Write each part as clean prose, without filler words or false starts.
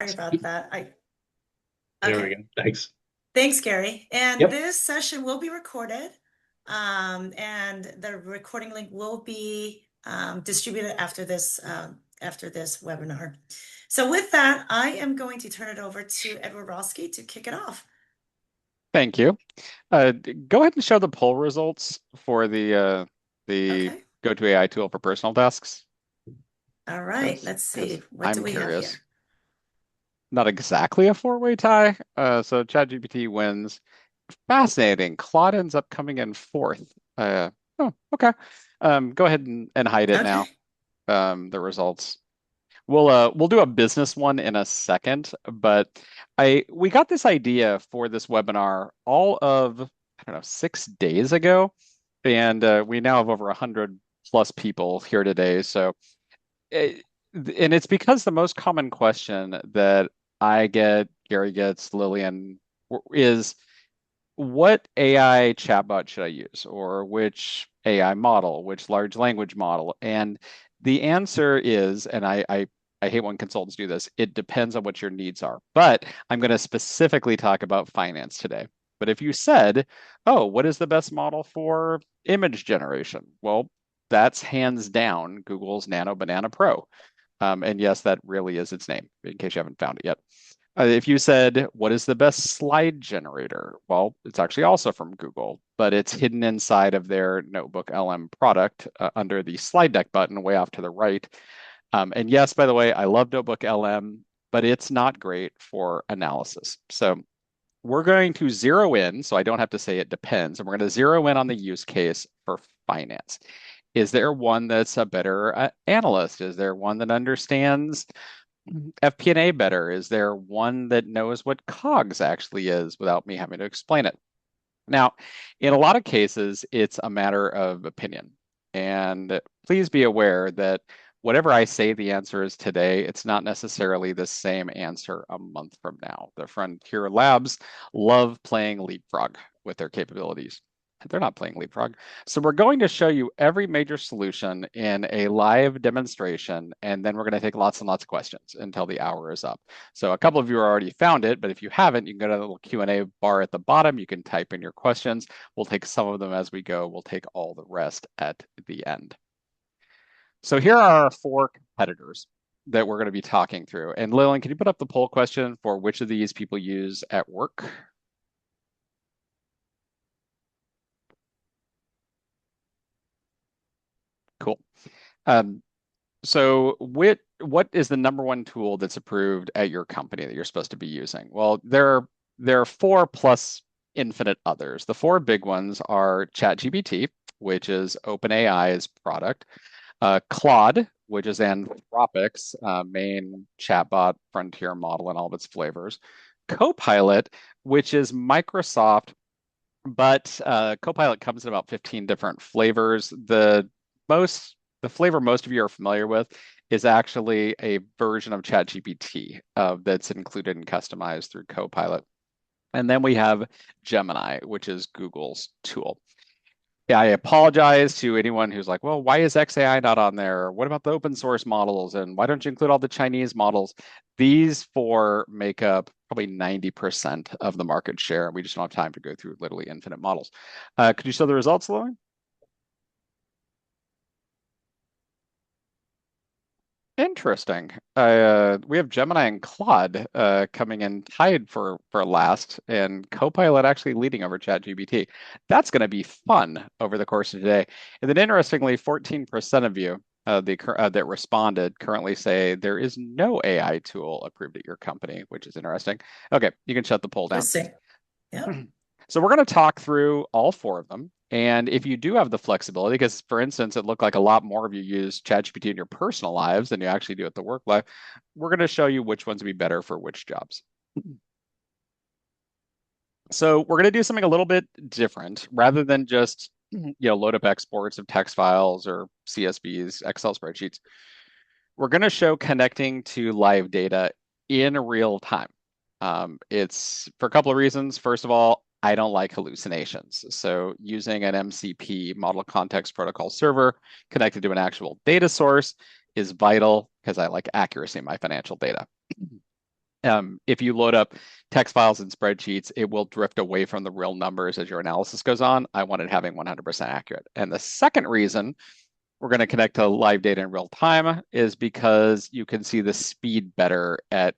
Sorry about that. There we Okay. go. Thanks. Thanks, Gary. And Yep. this session will be recorded, and the recording link will be distributed after this webinar. So with that, I am going to turn it over to Edward Roski to kick it off. Thank you. Go ahead and show the poll results for the Okay. go-to AI tool for personal tasks, All right. because Let's see. What do I'm we have curious. here? Not exactly a four-way tie. So ChatGPT wins. Fascinating. Claude ends up coming in fourth. Oh, okay. Go ahead and hide it now. Okay. The results. We'll do a business one in a second, but we got this idea for this webinar all of, I don't know, 6 days ago, and we now have over 100 plus people here today. So, it, and it's because the most common question that I get, Gary gets, Lillian, is what AI chatbot should I use, or which AI model, which large language model? And the answer is, and I hate when consultants do this, it depends on what your needs are. But I'm going to specifically talk about finance today. But if you said, oh, what is the best model for image generation? Well, that's hands down Google's Nano Banana Pro. And yes, that really is its name, in case you haven't found it yet. If you said, what is the best slide generator? Well, it's actually also from Google, but it's hidden inside of their Notebook LM product under the slide deck button way off to the right. And yes, by the way, I love Notebook LM, but it's not great for analysis. So we're going to zero in, so I don't have to say it depends, and we're going to zero in on the use case for finance. Is there one that's a better analyst? Is there one that understands FP&A better? Is there one that knows what COGS actually is without me having to explain it? Now, in a lot of cases, it's a matter of opinion. And please be aware that whatever I say the answer is today, it's not necessarily the same answer a month from now. The Frontier Labs love playing leapfrog with their capabilities. They're not playing leapfrog. So we're going to show you every major solution in a live demonstration, and then we're going to take lots and lots of questions until the hour is up. So a couple of you already found it, but if you haven't, you can go to the little Q&A bar at the bottom. You can type in your questions. We'll take some of them as we go. We'll take all the rest at the end. So here are our four competitors that we're going to be talking through. And Lillian, can you put up the poll question for which of these people use at work? Cool. Um, so what is the number one tool that's approved at your company that you're supposed to be using? Well, there are four plus infinite others. The four big ones are ChatGPT, which is OpenAI's product, Claude, which is Anthropic's main chatbot frontier model in all of its flavors, Copilot, which is Microsoft, but Copilot comes in about 15 different flavors. Most the flavor most of you are familiar with is actually a version of ChatGPT that's included and customized through Copilot. And then we have Gemini, which is Google's tool. Yeah, I apologize to anyone who's like, well, why is XAI not on there? What about the open source models? And why don't you include all the Chinese models? These four make up probably 90% of the market share. We just don't have time to go through literally infinite models. Could you show the results, Lauren? Interesting. We have Gemini and Claude coming in tied for last, and Copilot actually leading over ChatGPT. That's going to be fun over the course of today. And then, interestingly, 14% of you that responded currently say there is no AI tool approved at your company, which is interesting. Okay, you can shut the poll down. Interesting. Yep. So we're going to talk through all four of them. And if you do have the flexibility, because for instance, it looked like a lot more of you use ChatGPT in your personal lives than you actually do at the work life, we're going to show you which ones would be better for which jobs. So we're going to do something a little bit different rather than just load up exports of text files or CSVs, Excel spreadsheets. We're going to show connecting to live data in real time. It's for a couple of reasons. First of all, I don't like hallucinations. So using an MCP, Model Context Protocol server connected to an actual data source is vital because I like accuracy in my financial data. If you load up text files and spreadsheets, it will drift away from the real numbers as your analysis goes on. I want it having 100% accurate. And the second reason we're going to connect to live data in real time is because you can see the speed better that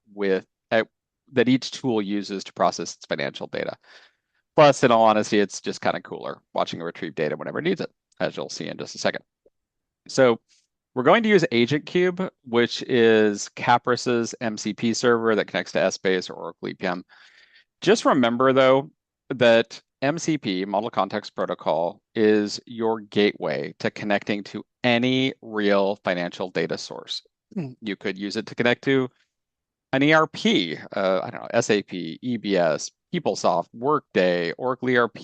each tool uses to process its financial data. Plus, in all honesty, it's just kind of cooler watching it retrieve data whenever it needs it, as you'll see in just a second. So we're going to use AgentCube, which is Caprus's MCP server that connects to Essbase or Oracle EPM. Just remember, though, that MCP, Model Context Protocol, is your gateway to connecting to any real financial data source. You could use it to connect to an ERP, I don't know, SAP, EBS, PeopleSoft, Workday, Oracle ERP,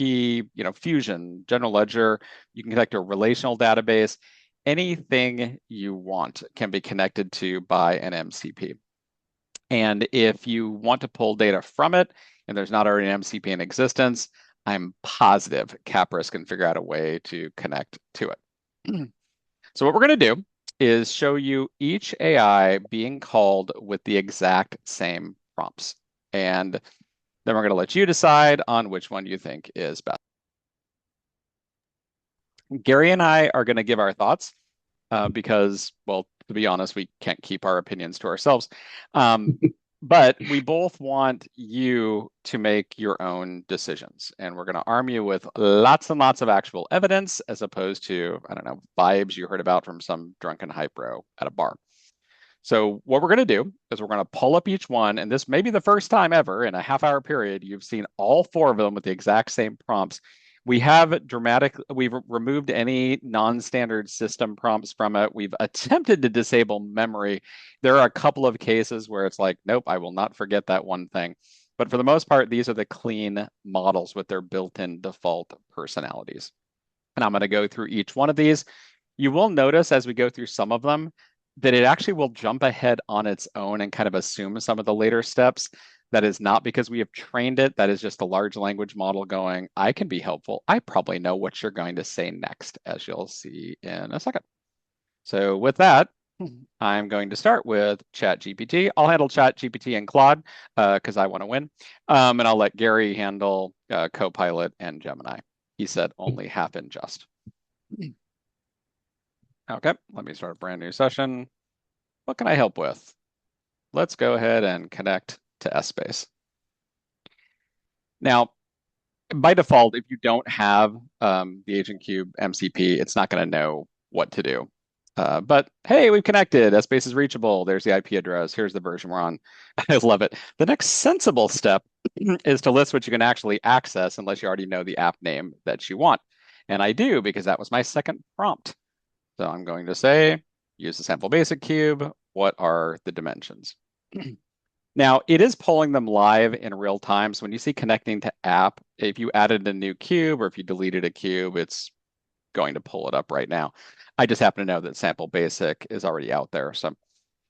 Fusion, General Ledger. You can connect to a relational database. Anything you want can be connected to by an MCP. And if you want to pull data from it, and there's not already an MCP in existence, I'm positive Caprus can figure out a way to connect to it. So what we're going to do is show you each AI being called with the exact same prompts. And then we're going to let you decide on which one you think is best. Gary and I are going to give our thoughts because, well, to be honest, we can't keep our opinions to ourselves. But we both want you to make your own decisions. And we're going to arm you with lots and lots of actual evidence as opposed to, I don't know, vibes you heard about from some drunken hype bro at a bar. So what we're going to do is we're going to pull up each one. And this may be the first time ever in a half-hour period you've seen all four of them with the exact same prompts. We've removed any non-standard system prompts from it. We've attempted to disable memory. There are a couple of cases where it's like, nope, I will not forget that one thing. But for the most part, these are the clean models with their built-in default personalities. And I'm going to go through each one of these. You will notice as we go through some of them that it actually will jump ahead on its own and kind of assume some of the later steps. That is not because we have trained it. That is just a large language model going, I can be helpful. I probably know what you're going to say next, as you'll see in a second. So with that, I'm going to start with ChatGPT. I'll handle ChatGPT and Claude because I want to win. And I'll let Gary handle Copilot and Gemini. He said only half in just. Okay, let me start a brand new session. What can I help with? Let's go ahead and connect to Essbase. Now, by default, if you don't have the AgentCube MCP, it's not going to know what to do. But hey, we've connected. Essbase is reachable. There's the IP address. Here's the version we're on. I love it. The next sensible step is to list what you can actually access unless you already know the app name that you want. And I do because that was my second prompt. So I'm going to say, use the sample basic cube. What are the dimensions? Now, it is pulling them live in real time. So when you see connecting to app, if you added a new cube or if you deleted a cube, it's going to pull it up right now. I just happen to know that sample basic is already out there. So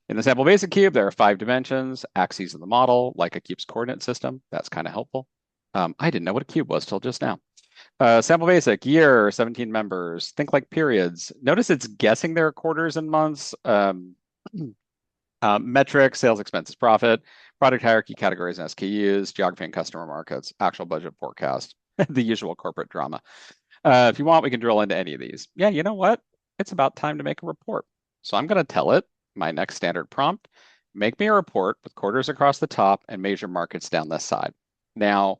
in the sample basic cube, there are 5 dimensions, axes of the model, like a cube's coordinate system. That's kind of helpful. I didn't know what a cube was till just now. Sample basic, year, 17 members. Think like periods. Notice it's guessing their quarters and months. Metrics, sales, expenses, profit, product hierarchy, categories and SKUs, geography and customer markets, actual budget forecast, the usual corporate drama. If you want, we can drill into any of these. Yeah, you know what? It's about time to make a report. So I'm going to tell it my next standard prompt, make me a report with quarters across the top and major markets down this side. Now,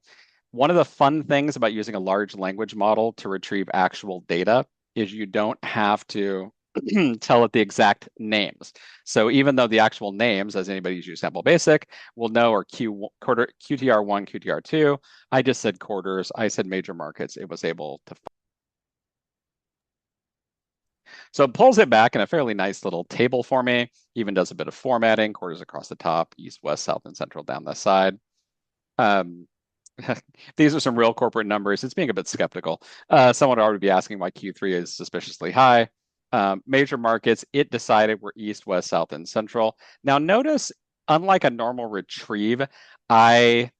one of the fun things about using a large language model to retrieve actual data is you don't have to tell it the exact names. So even though the actual names, as anybody who's used sample basic, will know are QTR1, QTR2, I just said quarters, I said major markets, it was able to. So it pulls it back in a fairly nice little table for me, even does a bit of formatting, quarters across the top, east, west, south, and central down this side. These are some real corporate numbers. It's being a bit skeptical. Someone would already be asking why Q3 is suspiciously high. Major markets, it decided we're east, west, south, and central. Now notice, unlike a normal retrieve, I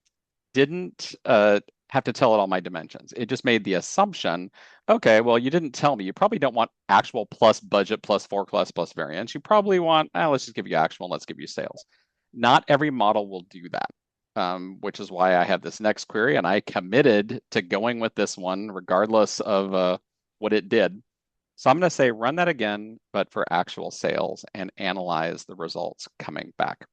didn't have to tell it all my dimensions. It just made the assumption, okay, well, you didn't tell me. You probably don't want actual plus budget plus forecast plus variance. You probably want, let's just give you actual, let's give you sales. Not every model will do that, which is why I have this next query, and I committed to going with this one regardless of what it did. So I'm going to say run that again, but for actual sales and analyze the results coming back.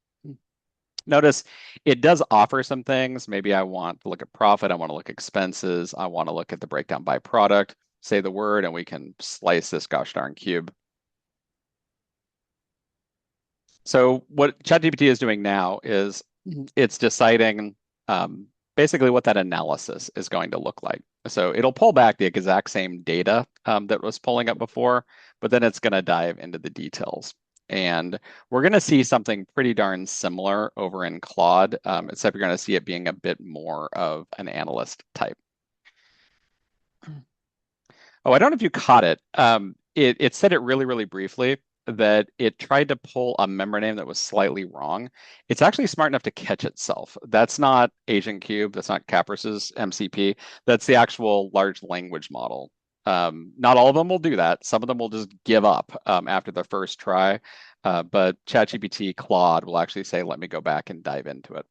Notice it does offer some things. Maybe I want to look at profit. I want to look at expenses. I want to look at the breakdown by product, say the word, and we can slice this gosh darn cube. So what ChatGPT is doing now is it's deciding basically what that analysis is going to look like. So it'll pull back the exact same data that was pulling up before, but then it's going to dive into the details. And we're going to see something pretty darn similar over in Claude, except you're going to see it being a bit more of an analyst type. Oh, I don't know if you caught it. It said it really, really briefly that it tried to pull a member name that was slightly wrong. It's actually smart enough to catch itself. That's not AgentCube. That's not Caprus' MCP. That's the actual large language model. Not all of them will do that. Some of them will just give up after the first try. But ChatGPT Claude will actually say, let me go back and dive into it.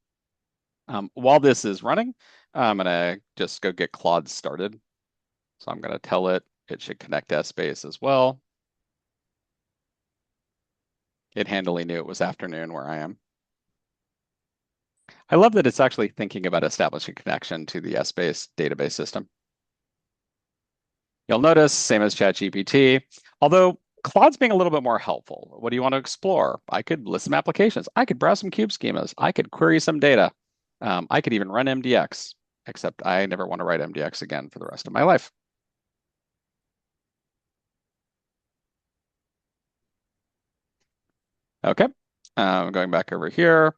While this is running, I'm going to just go get Claude started. So I'm going to tell it should connect to Essbase as well. It handily knew it was afternoon where I am. I love that it's actually thinking about establishing connection to the Essbase database system. You'll notice, same as ChatGPT, although Claude's being a little bit more helpful. What do you want to explore? I could list some applications. I could browse some cube schemas. I could query some data. I could even run MDX, except I never want to write MDX again for the rest of my life. Okay, going back over here.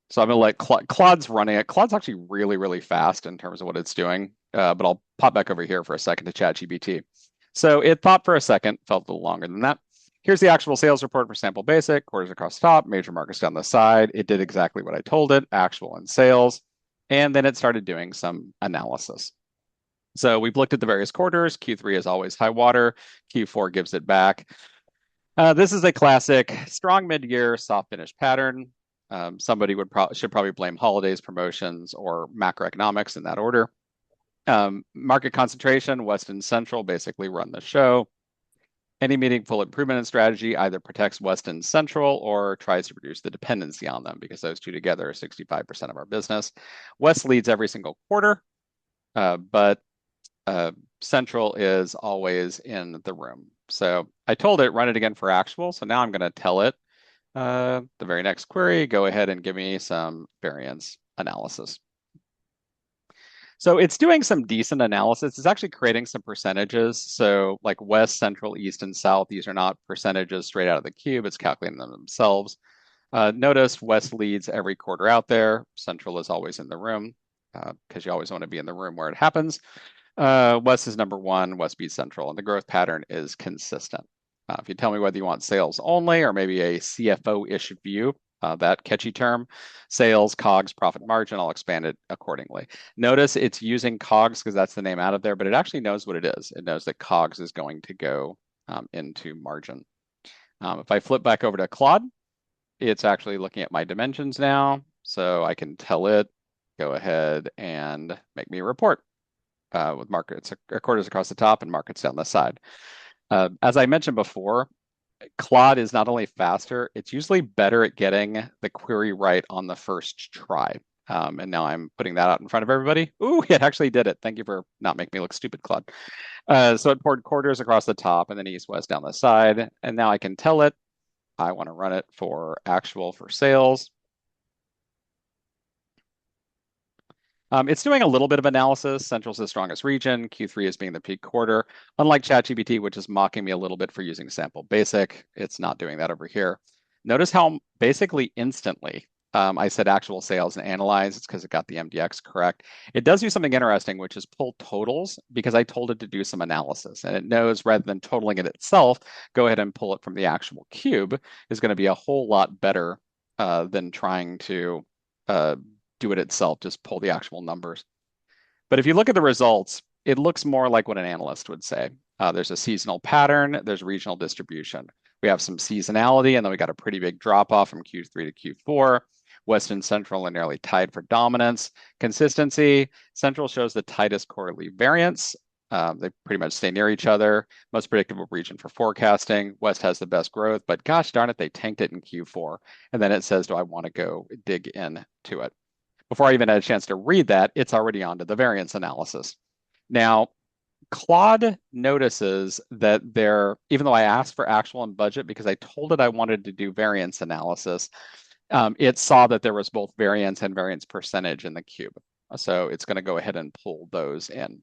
So I'm gonna let Claude's running it. Claude's actually really, really fast in terms of what it's doing, but I'll pop back over here for a second to ChatGPT. So it thought for a second, felt a little longer than that. Here's the actual sales report for Sample Basic, quarters across the top, major markets down the side. It did exactly what I told it, actual and sales. And then it started doing some analysis. So we've looked at the various quarters. Q3 is always high water. Q4 gives it back. This is a classic strong mid-year soft finish pattern. Somebody should probably blame holidays, promotions, or macroeconomics in that order. Market concentration, West and Central basically run the show. Any meaningful improvement in strategy either protects West and Central or tries to reduce the dependency on them, because those two together are 65% of our business. West leads every single quarter, but Central is always in the room. So I told it, run it again for actual. So now I'm going to tell it the very next query, go ahead and give me some variance analysis. So it's doing some decent analysis. It's actually creating some percentages. So like West, Central, East, and South, these are not percentages straight out of the cube. It's calculating them themselves. Notice West leads every quarter out there. Central is always in the room because you always want to be in the room where it happens. West is number one, West beats Central, and the growth pattern is consistent. If you tell me whether you want sales only or maybe a CFO-ish view, that catchy term, sales, COGS, profit margin, I'll expand it accordingly. Notice it's using COGS because that's the name out of there, but it actually knows what it is. It knows that COGS is going to go into margin. If I flip back over to Claude, it's actually looking at my dimensions now. So I can tell it, go ahead and make me a report with markets quarters across the top and markets down the side. As I mentioned before, Claude is not only faster, it's usually better at getting the query right on the first try. And now I'm putting that out in front of everybody. Ooh, it actually did it. Thank you for not making me look stupid, Claude. So it poured quarters across the top and then east, west down the side. And now I can tell it, I want to run it for actual for sales. It's doing a little bit of analysis. Central's the strongest region. Q3 is being the peak quarter. Unlike ChatGPT, which is mocking me a little bit for using Sample Basic, it's not doing that over here. Notice how basically instantly I said actual sales and analyze. It's because it got the MDX correct. It does do something interesting, which is pull totals because I told it to do some analysis. And it knows rather than totaling it itself, go ahead and pull it from the actual cube is going to be a whole lot better than trying to do it itself, just pull the actual numbers. But if you look at the results, it looks more like what an analyst would say. There's a seasonal pattern, there's regional distribution. We have some seasonality, and then we got a pretty big drop off from Q3 to Q4. West and Central are nearly tied for dominance. Consistency, Central shows the tightest quarterly variance. They pretty much stay near each other. Most predictable region for forecasting. West has the best growth, but gosh darn it, they tanked it in Q4. And then it says, do I want to go dig into it? Before I even had a chance to read that, it's already on to the variance analysis. Now, Claude notices that even though I asked for actual and budget because I told it I wanted to do variance analysis, it saw that there was both variance and variance percentage in the cube. So it's going to go ahead and pull those in.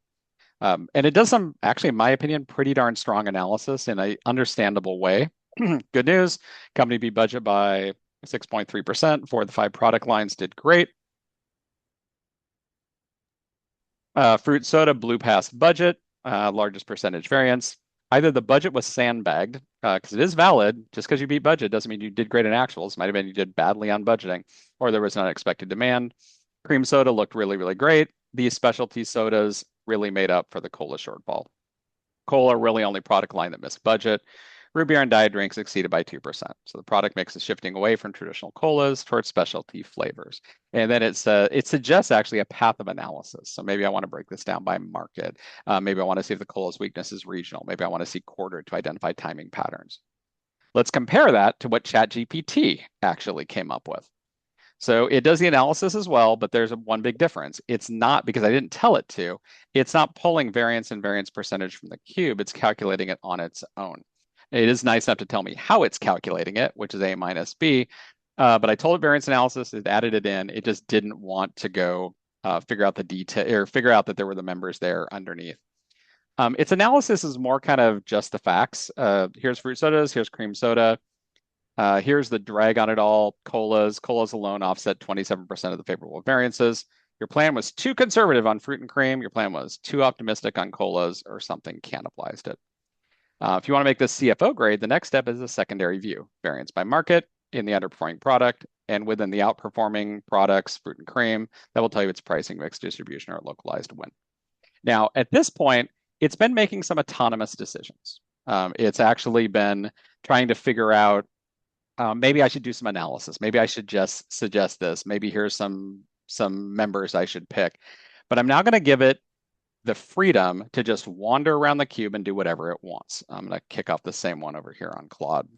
And it does some, actually, in my opinion, pretty darn strong analysis in an understandable way. Good news, company beat budget by 6.3%. 4 of the 5 product lines did great. Fruit soda blew past budget, largest percentage variance. Either the budget was sandbagged, because it is valid, just because you beat budget doesn't mean you did great in actuals. Might have been you did badly on budgeting, or there was an unexpected demand. Cream soda looked really, really great. These specialty sodas really made up for the cola shortfall. Cola really only product line that missed budget. Root beer and diet drinks exceeded by 2%. So the product mix is shifting away from traditional colas towards specialty flavors. And then it suggests actually a path of analysis. So maybe I want to break this down by market. Maybe I want to see if the cola's weakness is regional. Maybe I want to see quarter to identify timing patterns. Let's compare that to what ChatGPT actually came up with. So it does the analysis as well, but there's one big difference. It's not, because I didn't tell it to, it's not pulling variance and variance percentage from the cube. It's calculating it on its own. It is nice enough to tell me how it's calculating it, which is A minus B. But I told it variance analysis, it added it in. It just didn't want to go figure out the detail or figure out that there were the members there underneath. Its analysis is more kind of just the facts. Here's fruit sodas, here's cream soda. Here's the drag on it all. Colas alone offset 27% of the favorable variances. Your plan was too conservative on fruit and cream. Your plan was too optimistic on colas, or something cannibalized it. If you want to make this CFO grade, the next step is a secondary view, variance by market in the underperforming product, and within the outperforming products, fruit and cream, that will tell you its pricing, mix, distribution, or localized win. Now, at this point, it's been making some autonomous decisions. It's actually been trying to figure out, maybe I should do some analysis. Maybe I should just suggest this. Maybe here's some members I should pick. But I'm now going to give it the freedom to just wander around the cube and do whatever it wants. I'm going to kick off the same one over here on Claude.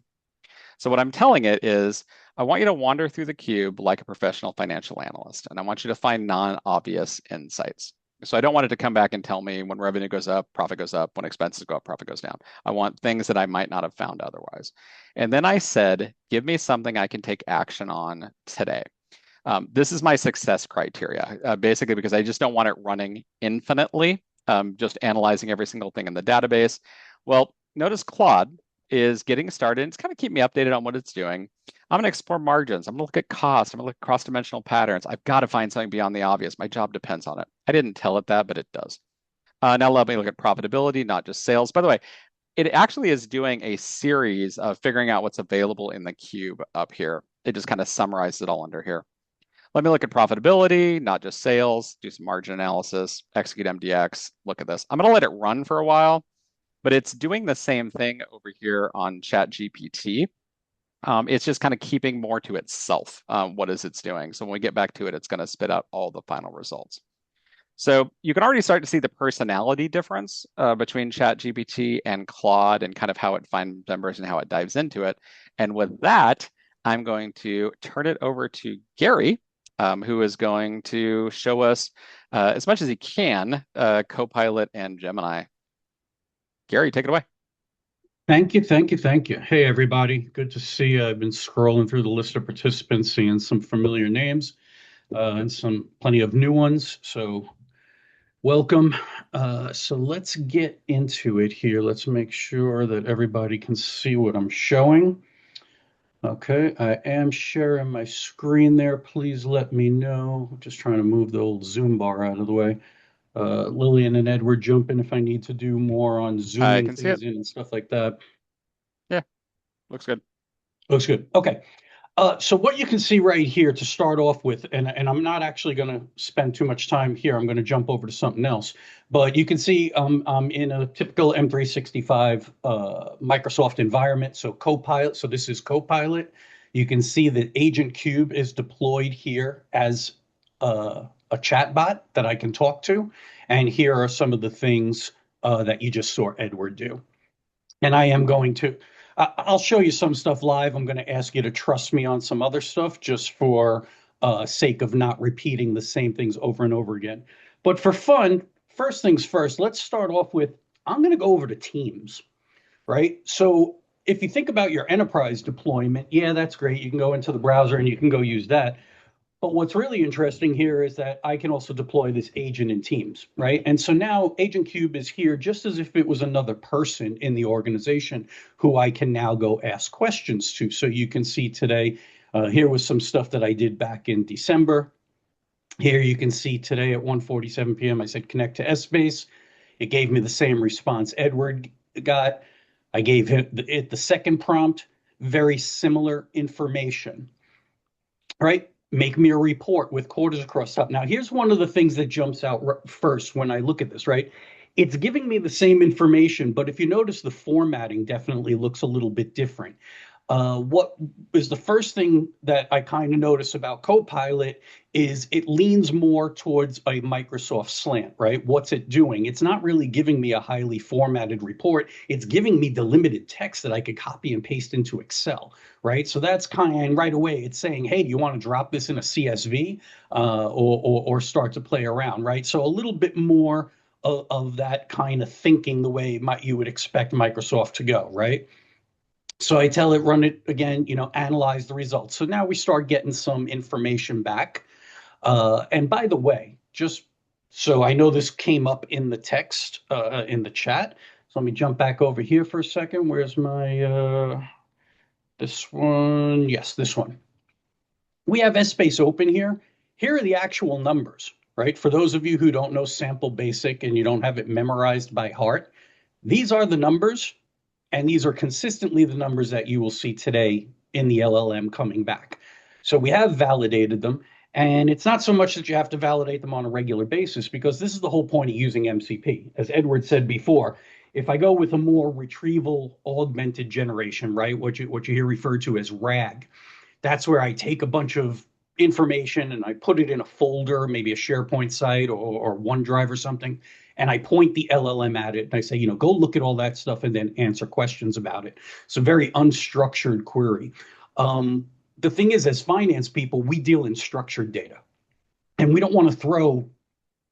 So what I'm telling it is, I want you to wander through the cube like a professional financial analyst, and I want you to find non-obvious insights. So I don't want it to come back and tell me when revenue goes up, profit goes up, when expenses go up, profit goes down. I want things that I might not have found otherwise. And then I said, give me something I can take action on today. This is my success criteria, basically because I just don't want it running infinitely, just analyzing every single thing in the database. Well, notice Claude is getting started. It's kind of keep me updated on what it's doing. I'm going to explore margins. I'm going to look at cost. I'm going to look at cross-dimensional patterns. I've got to find something beyond the obvious. My job depends on it. I didn't tell it that, but it does. Now let me look at profitability, not just sales. By the way, it actually is doing a series of figuring out what's available in the cube up here. It just kind of summarizes it all under here. Let me look at profitability, not just sales, do some margin analysis, execute MDX, look at this. I'm going to let it run for a while, but it's doing the same thing over here on ChatGPT. It's just kind of keeping more to itself. What is it's doing? So when we get back to it, it's going to spit out all the final results. So you can already start to see the personality difference between ChatGPT and Claude, and kind of how it finds numbers and how it dives into it. And with that, I'm going to turn it over to Gary, who is going to show us, as much as he can, Copilot and Gemini. Gary, take it away. Thank you, thank you, thank you. Hey, everybody. Good to see you. I've been scrolling through the list of participants, seeing some familiar names and plenty of new ones. So welcome. So let's get into it here. Let's make sure that everybody can see what I'm showing. Okay, I am sharing my screen there. Please let me know. I'm just trying to move the old Zoom bar out of the way. Lillian and Edward, jump in if I need to do more on I zooming can see things it. in and stuff like that. Yeah, looks good. Looks good. Okay. So what you can see right here to start off with, and I'm not actually going to spend too much time here. I'm going to jump over to something else. But you can see I'm in a typical M365 Microsoft environment. So Copilot. So this is Copilot. You can see that AgentCube is deployed here as a chatbot that I can talk to. And here are some of the things that you just saw Edward do. And I am going to, I'll show you some stuff live. I'm going to ask you to trust me on some other stuff just for sake of not repeating the same things over and over again. But for fun, first things first, let's start off with, I'm going to go over to Teams, right? So if you think about your enterprise deployment, yeah, that's great. You can go into the browser and you can go use that. But what's really interesting here is that I can also deploy this agent in Teams, right? And so now AgentCube is here just as if it was another person in the organization who I can now go ask questions to. So you can see today, here was some stuff that I did back in December. Here you can see today at 1:47 p.m. I said connect to Essbase. It gave me the same response Edward got. I gave him it the second prompt, very similar information, right? Make me a report with quarters across top. Now, here's one of the things that jumps out first when I look at this, right? It's giving me the same information, but if you notice, the formatting definitely looks a little bit different. What is the first thing that I kind of notice about Copilot is it leans more towards a Microsoft slant, right? What's it doing? It's not really giving me a highly formatted report. It's giving me delimited text that I could copy and paste into Excel, right? So that's kind of right away. It's saying, hey, do you want to drop this in a CSV or start to play around, right? So a little bit more of that kind of thinking the way you would expect Microsoft to go, right? So I tell it, run it again, analyze the results. So now we start getting some information back. And by the way, just so I know this came up in the text, in the chat. So let me jump back over here for a second. Where's my, this one? Yes, this one. We have Essbase open here. Here are the actual numbers, right? For those of you who don't know Sample Basic and you don't have it memorized by heart, these are the numbers. And these are consistently the numbers that you will see today in the LLM coming back. So we have validated them. And it's not so much that you have to validate them on a regular basis, because this is the whole point of using MCP. As Edward said before, if I go with a more retrieval augmented generation, right, what you hear referred to as RAG, that's where I take a bunch of information and I put it in a folder, maybe a SharePoint site or OneDrive or something, and I point the LLM at it and I say, go look at all that stuff and then answer questions about it. So very unstructured query. The thing is, as finance people, we deal in structured data, and we don't want to throw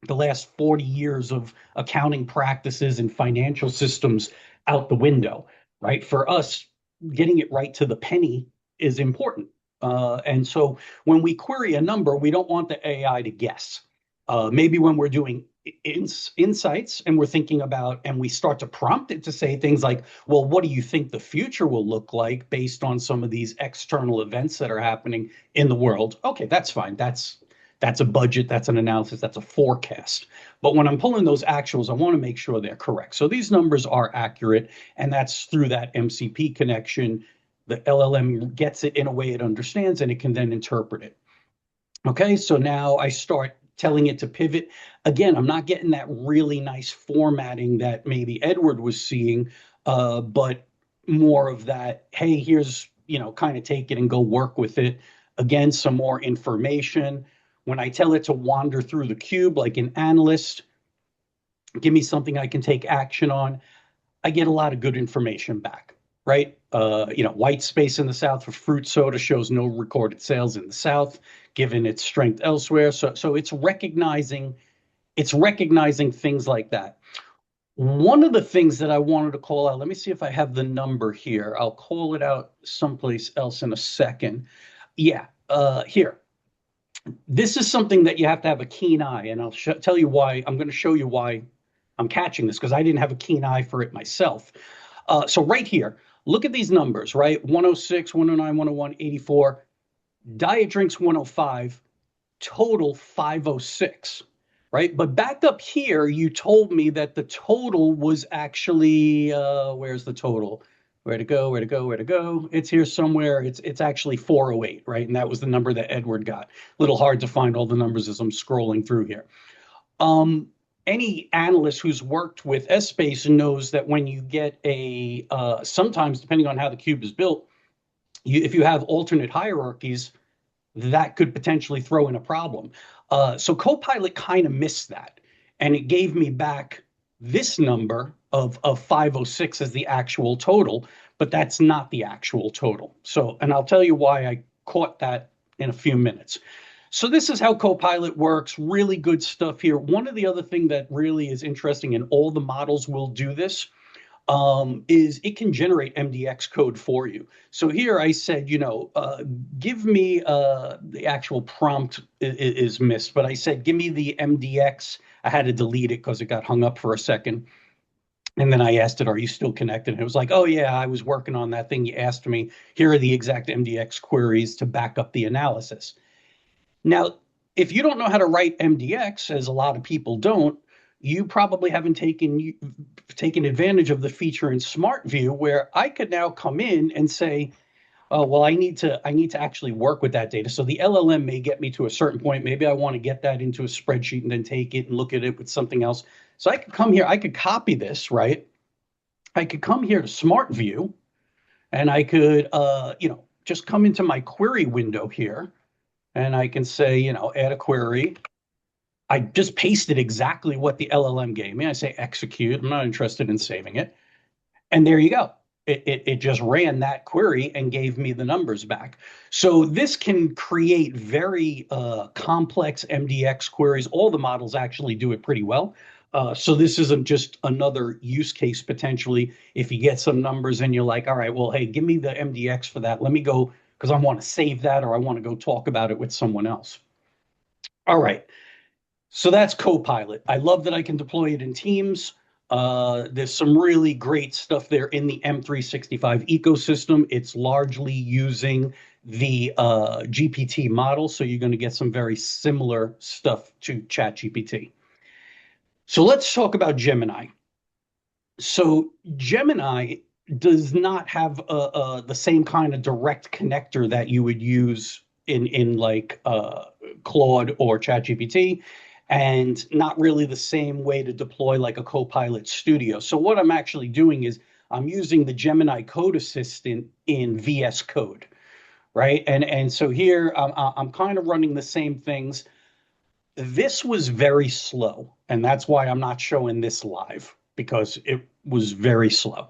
the last 40 years of accounting practices and financial systems out the window, right? For us, getting it right to the penny is important. And so when we query a number, we don't want the AI to guess. Maybe when we're doing insights and we're thinking about, and we start to prompt it to say things like, well, what do you think the future will look like based on some of these external events that are happening in the world? Okay, that's fine. That's a budget, that's an analysis, that's a forecast. But when I'm pulling those actuals, I want to make sure they're correct. So these numbers are accurate, and that's through that MCP connection. The LLM gets it in a way it understands, and it can then interpret it. Okay, so now I start telling it to pivot. Again, I'm not getting that really nice formatting that maybe Edward was seeing, but more of that, hey, here's, kind of take it and go work with it. Again, some more information. When I tell it to wander through the cube like an analyst, give me something I can take action on, I get a lot of good information back, right? White space in the South for fruit soda shows no recorded sales in the South, given its strength elsewhere. So it's recognizing things like that. One of the things that I wanted to call out, let me see if I have the number here. I'll call it out someplace else in a second. Yeah, here. This is something that you have to have a keen eye, and I'll tell you why. I'm going to show you why I'm catching this, because I didn't have a keen eye for it myself. So right here, look at these numbers, right? 106, 109, 101, 84. Diet drinks 105, total 506, right? But back up here, you told me that the total was actually, where's the total? Where to go, where to go, where to go. It's here somewhere. It's actually 408, right? And that was the number that Edward got. A little hard to find all the numbers as I'm scrolling through here. Any analyst who's worked with Essbase knows that when you get sometimes depending on how the cube is built, if you have alternate hierarchies, that could potentially throw in a problem. So Copilot kind of missed that, and it gave me back this number of 506 as the actual total, but that's not the actual total. So, and I'll tell you why I caught that in a few minutes. So this is how Copilot works. Really good stuff here. One of the other thing that really is interesting, and all the models will do this, is it can generate MDX code for you. So here I said, give me the actual prompt is missed, but I said, give me the MDX. I had to delete it because it got hung up for a second. And then I asked it, are you still connected? And it was like, oh, yeah, I was working on that thing you asked me. Here are the exact MDX queries to back up the analysis. Now, if you don't know how to write MDX, as a lot of people don't, you probably haven't taken advantage of the feature in Smart View, where I could now come in and say, oh, well, I need to actually work with that data. So the LLM may get me to a certain point. Maybe I want to get that into a spreadsheet and then take it and look at it with something else. So I could come here, I could copy this, right? I could come here to Smart View, and I could, just come into my query window here, and I can say, add a query. I just pasted exactly what the LLM gave me. I say execute. I'm not interested in saving it. And there you go. It just ran that query and gave me the numbers back. So this can create very complex MDX queries. All the models actually do it pretty well. So this isn't just another use case potentially. If you get some numbers and you're like, all right, well, hey, give me the MDX for that. Let me go, because I want to save that, or I want to go talk about it with someone else. All right. So that's Copilot. I love that I can deploy it in Teams. There's some really great stuff there in the M365 ecosystem. It's largely using the GPT model, so you're going to get some very similar stuff to ChatGPT. So let's talk about Gemini. So Gemini does not have the same kind of direct connector that you would use in like Claude or ChatGPT, and not really the same way to deploy like a Copilot Studio. So what I'm actually doing is I'm using the Gemini Code Assistant in VS Code, right? And so here I'm kind of running the same things. This was very slow, and that's why I'm not showing this live, because it was very slow.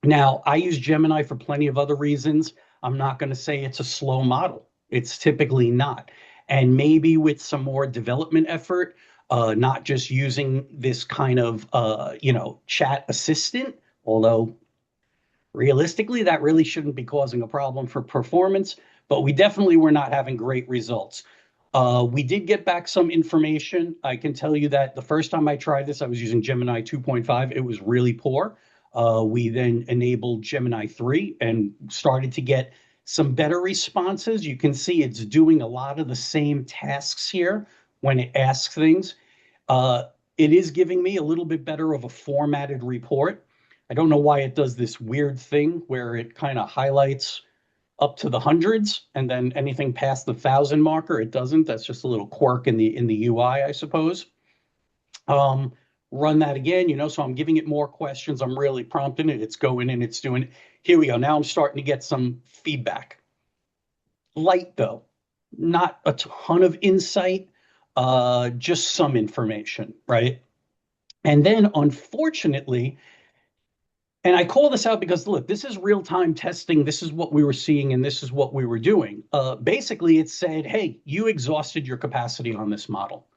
Now, I use Gemini for plenty of other reasons. I'm not going to say it's a slow model. It's typically not. And maybe with some more development effort, not just using this kind of, chat assistant, although realistically, that really shouldn't be causing a problem for performance, but we definitely were not having great results. We did get back some information. I can tell you that the first time I tried this, I was using Gemini 2.5. It was really poor. We then enabled Gemini 3 and started to get some better responses. You can see it's doing a lot of the same tasks here when it asks things. It is giving me a little bit better of a formatted report. I don't know why it does this weird thing where it kind of highlights up to the hundreds, and then anything past the 1,000 marker, it doesn't. That's just a little quirk in the UI, I suppose. Run that again, so I'm giving it more questions. I'm really prompting it. It's going in, it's doing it. Here we go. Now I'm starting to get some feedback. Light, though, not a ton of insight, just some information, right? And then, unfortunately, and I call this out because, look, this is real-time testing. This is what we were seeing, and this is what we were doing. Basically, it said, hey, you exhausted your capacity on this model,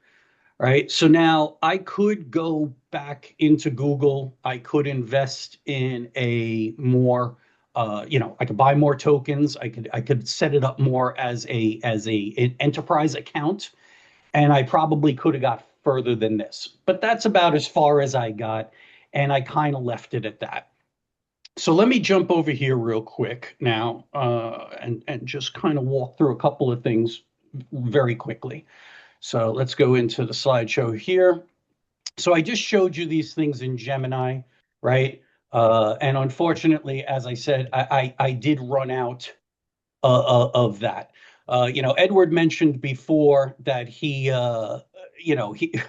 right? So now I could go back into Google. I could invest in a more, I could buy more tokens. I could set it up more as an enterprise account, and I probably could have got further than this. But that's about as far as I got, and I kind of left it at that. So let me jump over here real quick now and just kind of walk through a couple of things very quickly. So let's go into the slideshow here. So I just showed you these things in Gemini, right? And unfortunately, as I said, I did run out of that. Edward mentioned before that he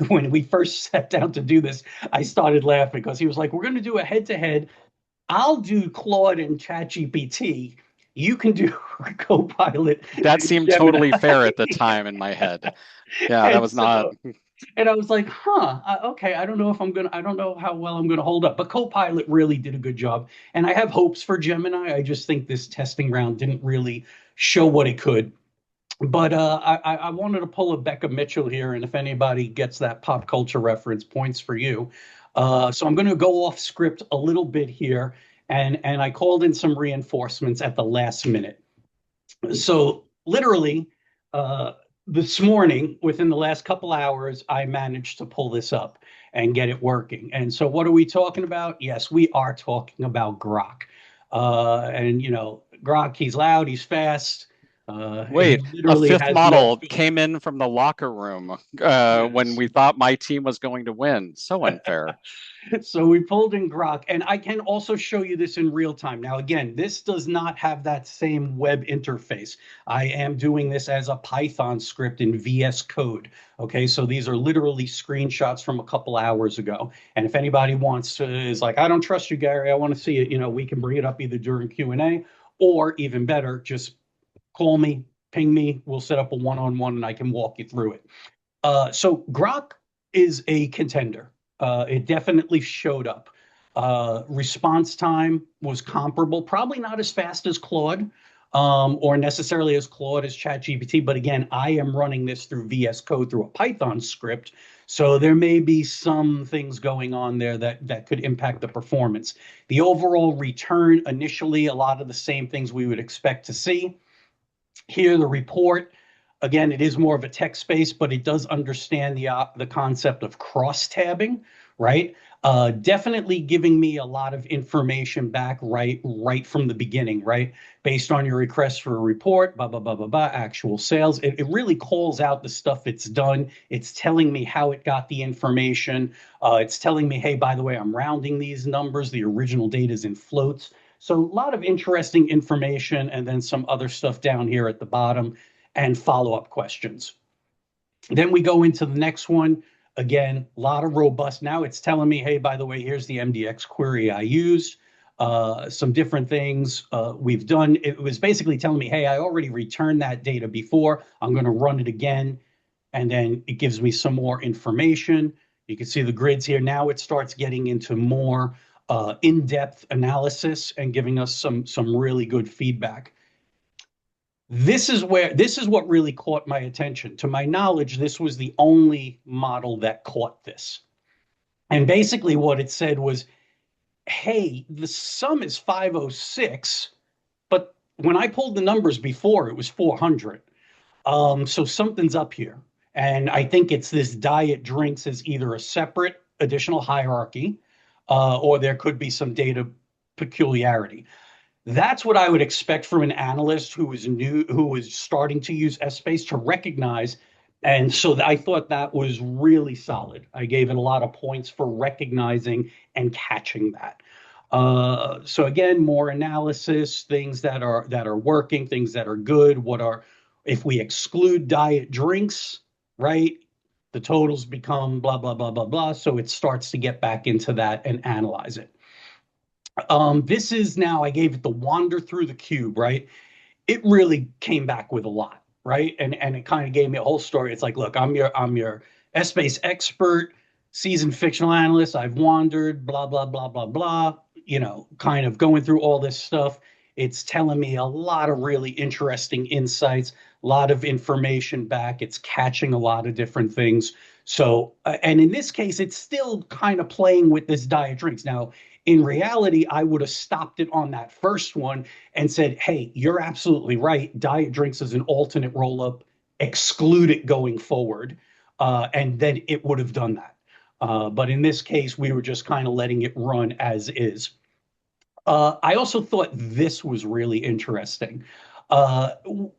when we first sat down to do this, I started laughing because he was like, "We're going to do a head-to-head. I'll do Claude and ChatGPT. You can do Copilot That and seemed Gemini." totally fair at the time in my head. Yeah, that And was not. so, and I was like, huh, okay, I don't know how well I'm gonna hold up. But Copilot really did a good job. And I have hopes for Gemini. I just think this testing round didn't really show what it could. But I wanted to pull a Becca Mitchell here, and if anybody gets that pop culture reference, points for you. So I'm going to go off script a little bit here, and I called in some reinforcements at the last minute. So literally, uh, this morning, within the last couple hours, I managed to pull this up and get it working. And so, what are we talking about? Yes, we are talking about Grok. And Grok, he's loud, he's fast. He Wait, a literally fifth has no model filter. came in from the locker room when Yes. we thought my team was going to win. So unfair. So we pulled in Grok, and I can also show you this in real time. Now, again, this does not have that same web interface. I am doing this as a Python script in VS Code. Okay, so these are literally screenshots from a couple hours ago. And if anybody wants to, is like, I don't trust you, Gary, I want to see it, we can bring it up either during Q&A, or even better, just call me, ping me, we'll set up a one-on-one and I can walk you through it. So Grok is a contender. It definitely showed up. Response time was comparable, probably not as fast as Claude, or necessarily as Claude as ChatGPT. But again, I am running this through VS Code through a Python script. So there may be some things going on there that could impact the performance. The overall return, initially, a lot of the same things we would expect to see. Here, the report, again, it is more of a text space, but it does understand the concept of cross-tabbing, right? Definitely giving me a lot of information back right from the beginning, right? Based on your request for a report, blah, blah, blah, blah, blah, actual sales. It really calls out the stuff it's done. It's telling me how it got the information. It's telling me, hey, by the way, I'm rounding these numbers. The original data is in floats. So a lot of interesting information and then some other stuff down here at the bottom and follow-up questions. Then we go into the next one. Again, a lot of robust. Now it's telling me, hey, by the way, here's the MDX query I used. Some different things we've done. It was basically telling me, hey, I already returned that data before. I'm going to run it again. And then it gives me some more information. You can see the grids here. Now it starts getting into more in-depth analysis and giving us some really good feedback. This is what really caught my attention. To my knowledge, this was the only model that caught this. And basically what it said was, hey, the sum is 506, but when I pulled the numbers before, it was 400. So something's up here. And I think it's this diet drinks as either a separate additional hierarchy, or there could be some data peculiarity. That's what I would expect from an analyst who is new, who is starting to use Essbase to recognize. And so I thought that was really solid. I gave it a lot of points for recognizing and catching that. So again, more analysis, things that are working, things that are good. If we exclude diet drinks, right? The totals become blah blah blah blah blah. So it starts to get back into that and analyze it. This is now, I gave it the wander through the cube, right? It really came back with a lot, right? And it kind of gave me a whole story. It's like, look, I'm your Essbase expert, seasoned fictional analyst. I've wandered, blah, blah, blah, blah, blah, kind of going through all this stuff. It's telling me a lot of really interesting insights, a lot of information back. It's catching a lot of different things. So, and in this case, it's still kind of playing with this diet drinks. Now, in reality, I would have stopped it on that first one and said, hey, you're absolutely right. Diet drinks is an alternate roll up, exclude it going forward. And then it would have done that. But in this case, we were just kind of letting it run as is. I also thought this was really interesting. Uh,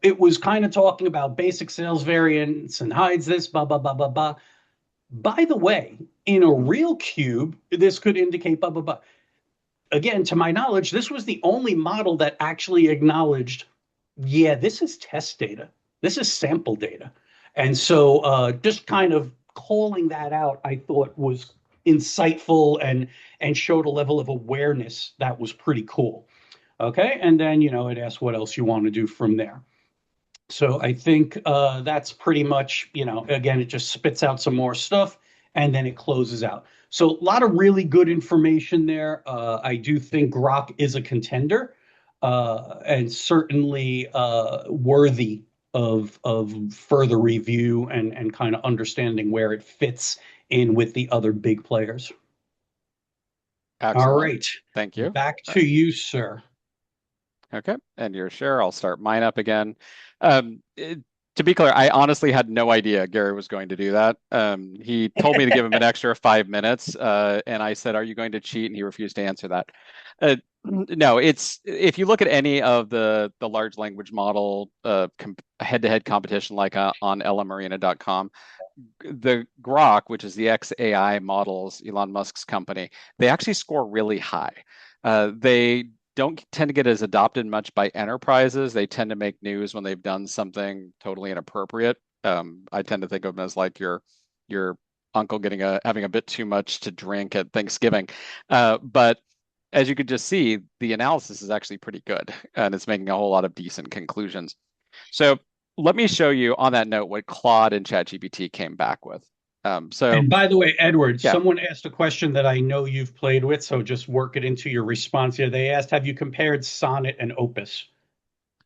it was kind of talking about basic sales variance and hides this, blah, blah, blah, blah, blah. By the way, in a real cube, this could indicate blah, blah, blah. again, to my knowledge, this was the only model that actually acknowledged, yeah, this is test data. This is sample data. And so just kind of calling that out, I thought was insightful and showed a level of awareness that was pretty cool. Okay. And then, it asks what else you want to do from there. So I think that's pretty much, again, it just spits out some more stuff and then it closes out. So a lot of really good information there. I do think Grok is a contender and certainly worthy of further review and kind of understanding where it fits in with the other big players. All Excellent. right. Thank you. Back to you, sir. Okay, and your share. I'll start mine up again. To be clear, I honestly had no idea Gary was going to do that. He told me to give him an extra 5 minutes, and I said, "Are you going to cheat?" And he refused to answer that. No, it's if you look at any of the large language model head-to-head competition, like on llamarina.com, the Grok, which is the XAI models, Elon Musk's company, they actually score really high. They don't tend to get as adopted much by enterprises. They tend to make news when they've done something totally inappropriate. I tend to think of them as like your uncle having a bit too much to drink at Thanksgiving. But as you could just see, the analysis is actually pretty good, and it's making a whole lot of decent conclusions. So let me show you on that note what Claude and ChatGPT came back with. And by the way, Edward, Yeah. someone asked a question that I know you've played with, so just work it into your response here. They asked, have you compared Sonnet and Opus?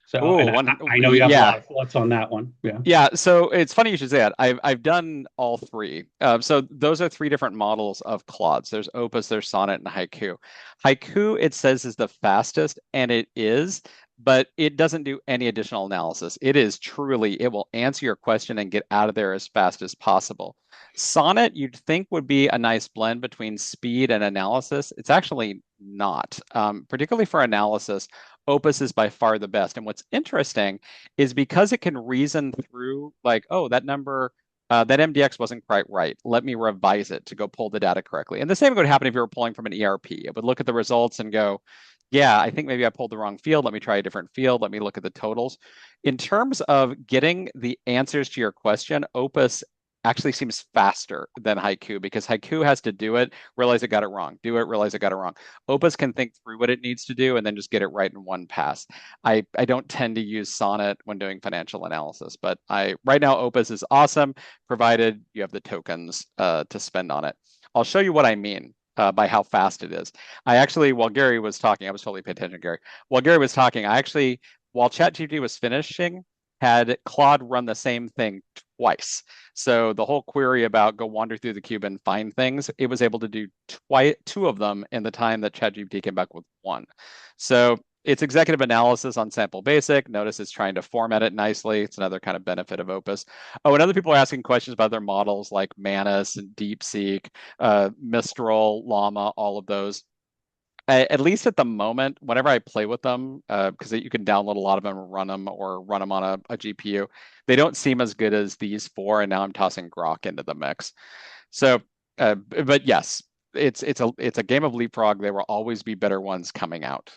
So, and I know you have a lot of thoughts on that one. Yeah. Yeah, so it's funny you should say that. I've done all three. So those are three different models of Claude. There's Opus, there's Sonnet, and Haiku. Haiku, it says, is the fastest, and it is, but it doesn't do any additional analysis. It will answer your question and get out of there as fast as possible. Sonnet, you'd think would be a nice blend between speed and analysis. It's actually not, particularly for analysis. Opus is by far the best. And what's interesting is because it can reason through, like, oh, that number, that MDX wasn't quite right. Let me revise it to go pull the data correctly. And the same would happen if you were pulling from an ERP. It would look at the results and go, yeah, I think maybe I pulled the wrong field. Let me try a different field. Let me look at the totals. In terms of getting the answers to your question, Opus actually seems faster than Haiku because Haiku has to do it, realize it got it wrong, do it, realize it got it wrong. Opus can think through what it needs to do and then just get it right in one pass. I don't tend to use Sonnet when doing financial analysis, but right now Opus is awesome, provided you have the tokens to spend on it. I'll show you what I mean. By how fast it is. While Gary was talking, I was totally paying attention, Gary. While Gary was talking, while ChatGPT was finishing, had Claude run the same thing twice. So the whole query about go wander through the cube and find things, it was able to do two of them in the time that ChatGPT came back with one. So it's executive analysis on sample basic. Notice it's trying to format it nicely. It's another kind of benefit of Opus. Oh, and other people are asking questions about their models like Manus and DeepSeek, Mistral, Llama, all of those. At least at the moment, whenever I play with them, because you can download a lot of them and run them on a GPU, they don't seem as good as these four. And now I'm tossing Grok into the mix. So, but yes, it's a game of leapfrog. There will always be better ones coming out.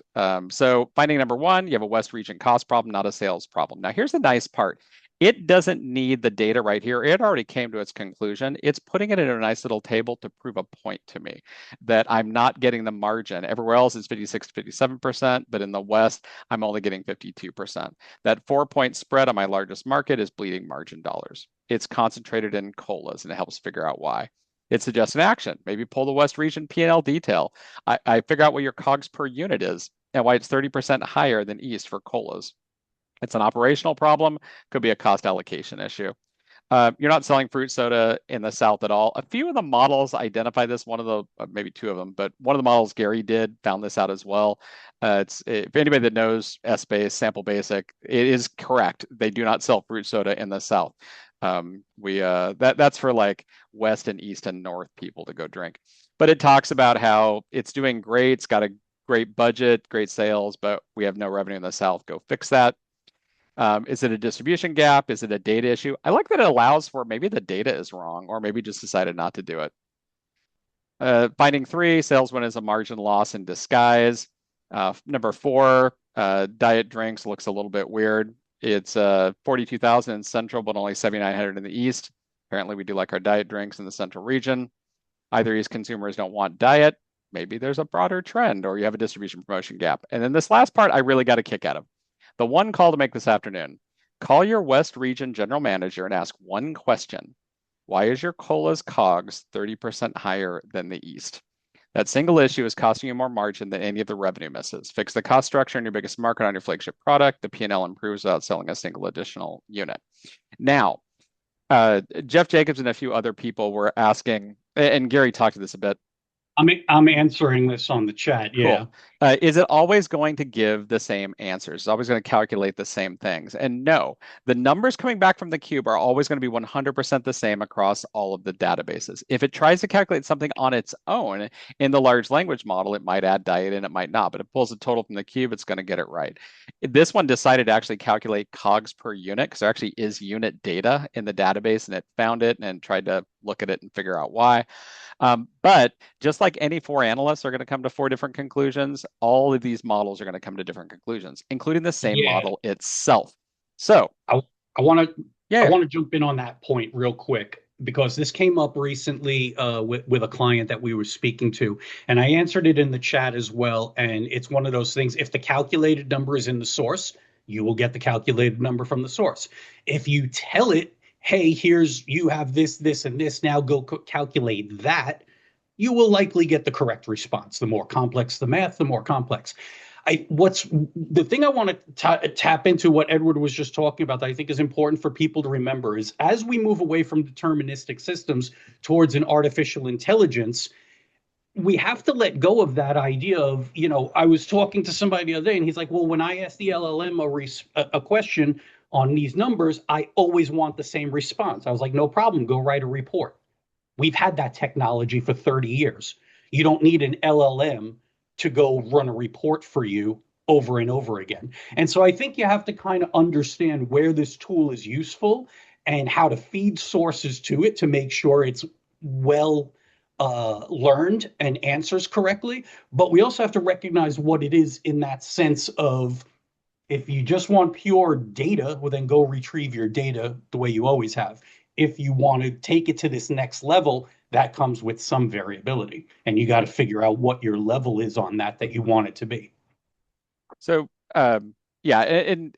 So finding number one, you have a West region cost problem, not a sales problem. Now here's the nice part. It doesn't need the data right here. It already came to its conclusion. It's putting it in a nice little table to prove a point to me that I'm not getting the margin. Everywhere else is 56 to 57%, but in the West, I'm only getting 52%. That 4-point spread on my largest market is bleeding margin dollars. It's concentrated in COLAs, and it helps figure out why. It suggests an action. Maybe pull the West region P&L detail. I figure out what your COGS per unit is and why it's 30% higher than East for COLAs. It's an operational problem, could be a cost allocation issue. You're not selling fruit soda in the South at all. A few of the models identify this, maybe two of them, but one of the models Gary did found this out as well. If anybody that knows Essbase, Sample Basic, it is correct. They do not sell fruit soda in the South. That's for like West and East and North people to go drink. But it talks about how it's doing great. It's got a great budget, great sales, but we have no revenue in the South. Go fix that. Is it a distribution gap? Is it a data issue? I like that it allows for maybe the data is wrong or maybe just decided not to do it. Finding 3, sales win is a margin loss in disguise. Number 4, diet drinks looks a little bit weird. It's 42,000 in Central, but only 7,900 in the East. Apparently, we do like our diet drinks in the Central region. Either East consumers don't want diet, maybe there's a broader trend, or you have a distribution promotion gap. And then this last part, I really got a kick out of. The one call to make this afternoon. Call your West region general manager and ask one question. Why is your COLA's COGS 30% higher than the East? That single issue is costing you more margin than any of the revenue misses. Fix the cost structure in your biggest market on your flagship product. The P&L improves without selling a single additional unit. Now, Jeff Jacobs and a few other people were asking, and Gary talked to this a bit. I'm answering this on the chat. Yeah. Cool. Is it always going to give the same answers? It's always going to calculate the same things? And no, the numbers coming back from the cube are always going to be 100% the same across all of the databases. If it tries to calculate something on its own in the large language model, it might add diet and it might not, but it pulls a total from the cube, it's going to get it right. This one decided to actually calculate COGS per unit because there actually is unit data in the database, and it found it and tried to look at it and figure out why. But just like any 4 analysts are going to come to 4 different conclusions, all of these models are going to come to different conclusions, including the same model itself. So I want to jump in on that point real quick, because this came up recently with a client that we were speaking to, and I answered it in the chat as well. And it's one of those things: if the calculated number is in the source, you will get the calculated number from the source. If you tell it, hey, you have this, this, and this, now go calculate that, you will likely get the correct response. The more complex the math, the more complex. What's the thing I want to tap into, what Edward was just talking about, that I think is important for people to remember, is as we move away from deterministic systems towards an artificial intelligence, we have to let go of that idea of, I was talking to somebody the other day, and he's like, well, when I ask the LLM a question on these numbers, I always want the same response. I was like, no problem, go write a report. We've had that technology for 30 years. You don't need an LLM to go run a report for you over and over again. And so I think you have to kind of understand where this tool is useful and how to feed sources to it to make sure it's well learned and answers correctly. But we also have to recognize what it is in that sense of, if you just want pure data, well, then go retrieve your data the way you always have. If you want to take it to this next level, that comes with some variability, and you got to figure out what your level is on that you want it to be. So, yeah, and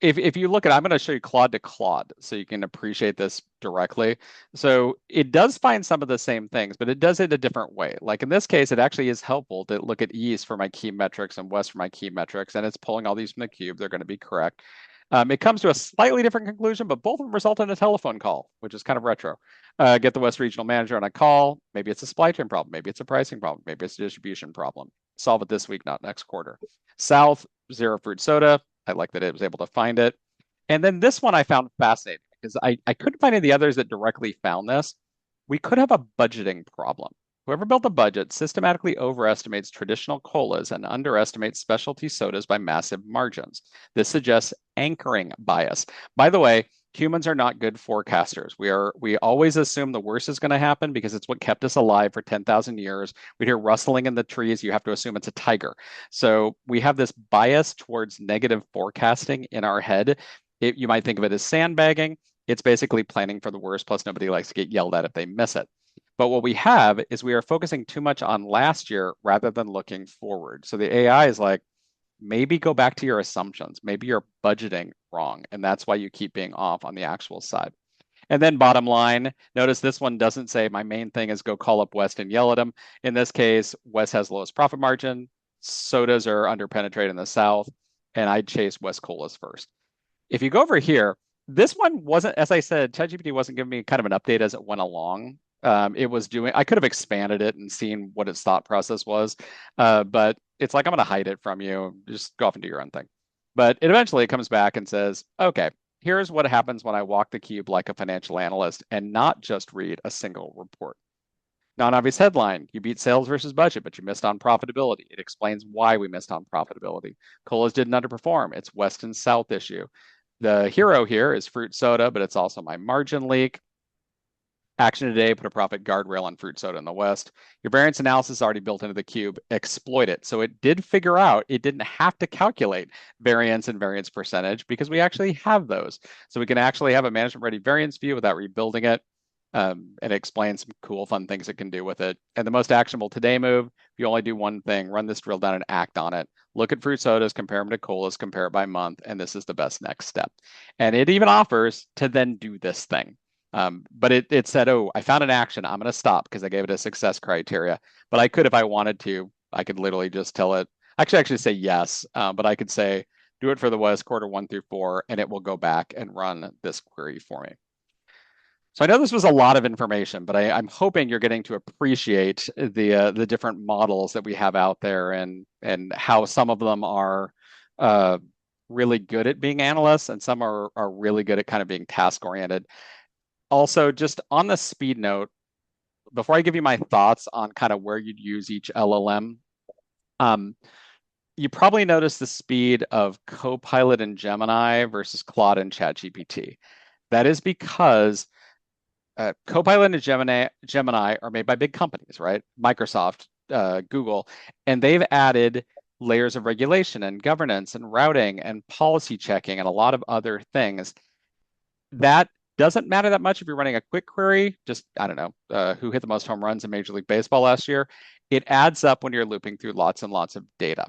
if you look at, I'm going to show you Claude to Claude so you can appreciate this directly. So it does find some of the same things, but it does it a different way. Like in this case, it actually is helpful to look at East for my key metrics and West for my key metrics, and it's pulling all these from the cube. They're going to be correct. It comes to a slightly different conclusion, but both of them result in a telephone call, which is kind of retro. Get the West regional manager on a call. Maybe it's a supply chain problem. Maybe it's a pricing problem. Maybe it's a distribution problem. Solve it this week, not next quarter. South, zero fruit soda. I like that it was able to find it. And then this one I found fascinating because I couldn't find any of the others that directly found this. We could have a budgeting problem. Whoever built the budget systematically overestimates traditional colas and underestimates specialty sodas by massive margins. This suggests anchoring bias. By the way, humans are not good forecasters. We always assume the worst is going to happen because it's what kept us alive for 10,000 years. We hear rustling in the trees. You have to assume it's a tiger. So we have this bias towards negative forecasting in our head. You might think of it as sandbagging. It's basically planning for the worst, plus nobody likes to get yelled at if they miss it. But what we have is we are focusing too much on last year rather than looking forward. So the AI is like, maybe go back to your assumptions. Maybe you're budgeting wrong, and that's why you keep being off on the actual side. And then bottom line, notice this one doesn't say my main thing is go call up West and yell at them. In this case, West has lowest profit margin. Sodas are underpenetrated in the South, and I'd chase West Colas first. If you go over here, this one wasn't, as I said, ChatGPT wasn't giving me kind of an update as it went along. It was doing, I could have expanded it and seen what its thought process was, but it's like, I'm going to hide it from you. Just go off and do your own thing. But it eventually comes back and says, okay, here's what happens when I walk the cube like a financial analyst and not just read a single report. Non-obvious headline, you beat sales versus budget, but you missed on profitability. It explains why we missed on profitability. Colas didn't underperform. It's West and South issue. The hero here is fruit soda, but it's also my margin leak. Action today, put a profit guardrail on fruit soda in the West. Your variance analysis is already built into the cube. Exploit it. So it did figure out it didn't have to calculate variance and variance percentage because we actually have those. So we can actually have a management ready variance view without rebuilding it. And explain some cool, fun things it can do with it. And the most actionable today move, if you only do one thing, run this drill down and act on it. Look at fruit sodas, compare them to colas, compare it by month, and this is the best next step. And it even offers to then do this thing. But it said, oh, I found an action. I'm going to stop because I gave it a success criteria. But I could, if I wanted to, I could literally just tell it, actually say yes, but I could say, do it for the West quarter 1 through 4, and it will go back and run this query for me. So I know this was a lot of information, but I'm hoping you're getting to appreciate the different models that we have out there and how some of them are really good at being analysts and some are really good at kind of being task oriented. Also, just on the speed note, before I give you my thoughts on kind of where you'd use each LLM, you probably noticed the speed of Copilot and Gemini versus Claude and ChatGPT. That is because Copilot and Gemini are made by big companies, right? Microsoft, Google, and they've added layers of regulation and governance and routing and policy checking and a lot of other things. That doesn't matter that much if you're running a quick query, just, I don't know, who hit the most home runs in Major League Baseball last year. It adds up when you're looping through lots and lots of data.